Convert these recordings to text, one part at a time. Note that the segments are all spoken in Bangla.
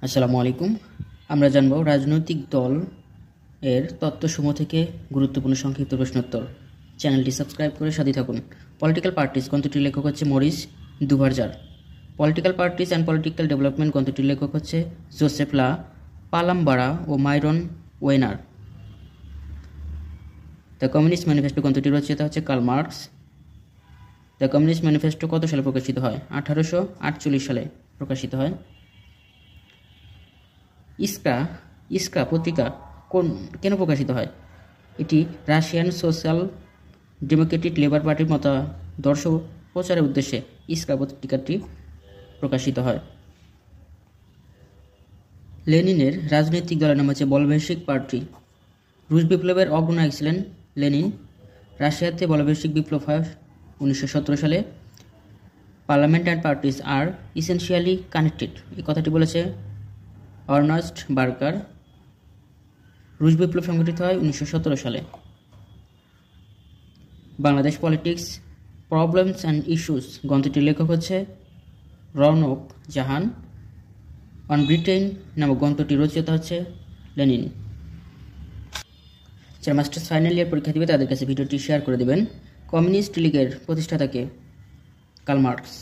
আসসালামু আলাইকুম। আমরা জানব রাজনৈতিক দল এর তত্ত্বসমূহ থেকে গুরুত্বপূর্ণ সংক্ষিপ্ত প্রশ্নোত্তর। চ্যানেলটি সাবস্ক্রাইব করে সাথে থাকুন। পলিটিক্যাল পার্টিস গ্রন্থটির লেখক হচ্ছে Maurice Duverger. Political parties and political development গ্রন্থটির লেখক হচ্ছে জোসেফ লা পালামবারা ও Myron Weiner. The Communist Manifesto গ্রন্থটির রচয়িতা হচ্ছে Karl Marx. The Communist Manifesto কত সালে প্রকাশিত হয়? 1848 সালে প্রকাশিত হয়। ইস্কা পত্রিকা কেন প্রকাশিত হয়? এটি রাশিয়ান সোশ্যাল ডেমোক্রেটিক লেবার পার্টির মতাদর্শ প্রচারের উদ্দেশ্যে ইস্কা পত্রিকাটি প্রকাশিত হয়। লেনিনের রাজনৈতিক দলের নাম হচ্ছে বলশেভিক পার্টি। রুশ বিপ্লবের অগ্রনায়ক ছিলেন লেনিন। রাশিয়াতে বলশেভিক বিপ্লব হয় 1917 সালে। Parliament and parties are essentially connected, এই কথাটি বলেছে আর্নেস্ট বার্গার। রুশ বিপ্লব সংঘটিত হয় 1917 সালে। Bangladesh politics problems and issues গ্রন্থটির লেখক হচ্ছে রওনক জাহান। অন ব্রিটেন নামক গ্রন্থটি রচয়িতা হচ্ছে লেনিন। যারা মাস্টার্স ফাইনাল ইয়ার পরীক্ষা দিবে তাদের কাছে ভিডিওটি শেয়ার করে দেবেন। কমিউনিস্ট লীগের প্রতিষ্ঠাতাকে? Karl Marx.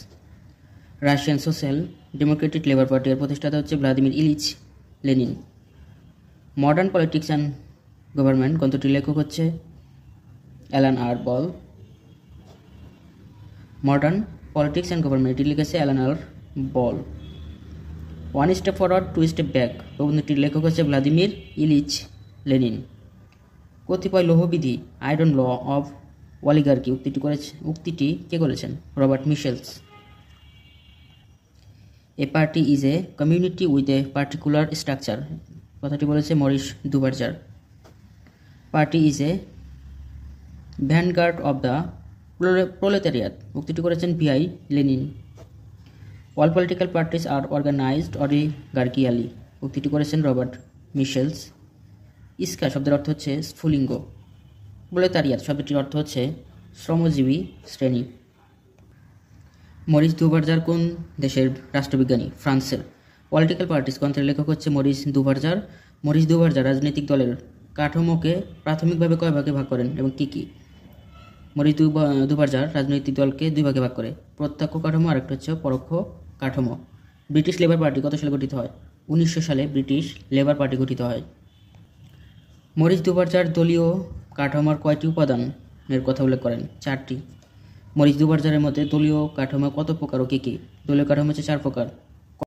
Russian social democratic labour পার্টির প্রতিষ্ঠাতা হচ্ছে Vladimir Ilyich Lenin. Modern politics and government গ্রন্থটির লেখক হচ্ছে Alan R Ball. Modern politics and government এটি লিখেছে Alan R Ball. One step forward two step back গ্রন্থটির লেখক হচ্ছে ভ্লাদিমির ইলিচ লেনিন। কতিপয় লৌহবিধি আয়রন ল অফ অলিগার্কি উক্তিটি কে করেছেন? Robert Michels. A party is a community with a particular structure, কথাটি বলেছে Morris Duverger. Party is a vanguard of the proletariat, উক্তিটি করেছেন PI Lenin. All political parties are organized oligarchically, উক্তিটি করেছেন রবার্ট মিশেলস। ইস্কা শব্দের অর্থ হচ্ছে স্ফুলিঙ্গ। প্রোলেতারিয়াত শব্দটির অর্থ হচ্ছে শ্রমজীবী শ্রেণী। মরিস দুভারজার কোন দেশের রাষ্ট্রবিজ্ঞানী? ফ্রান্সের। পলিটিক্যাল পার্টিস গ্রন্থের লেখক হচ্ছে মরিস দুভারজার। মরিস দুভারজার রাজনৈতিক দলের কাঠামোকে প্রাথমিকভাবে কয় ভাগে ভাগ করেন এবং কী কী? মরিস দুভারজার রাজনৈতিক দলকে দুই ভাগে ভাগ করে, প্রত্যক্ষ কাঠামো আর একটা হচ্ছে পরোক্ষ কাঠামো। ব্রিটিশ লেবার পার্টি কত সালে গঠিত হয়? 1900 সালে ব্রিটিশ লেবার পার্টি গঠিত হয়। মরিস দুভারজার দলীয় কাঠামোর কয়টি উপাদানের কথা উল্লেখ করেন? 4টি। মরিস দুভারজারের মতে দলীয় কাঠামো কত প্রকার ও কী কী? দলীয় কাঠামো হচ্ছে 4 প্রকার।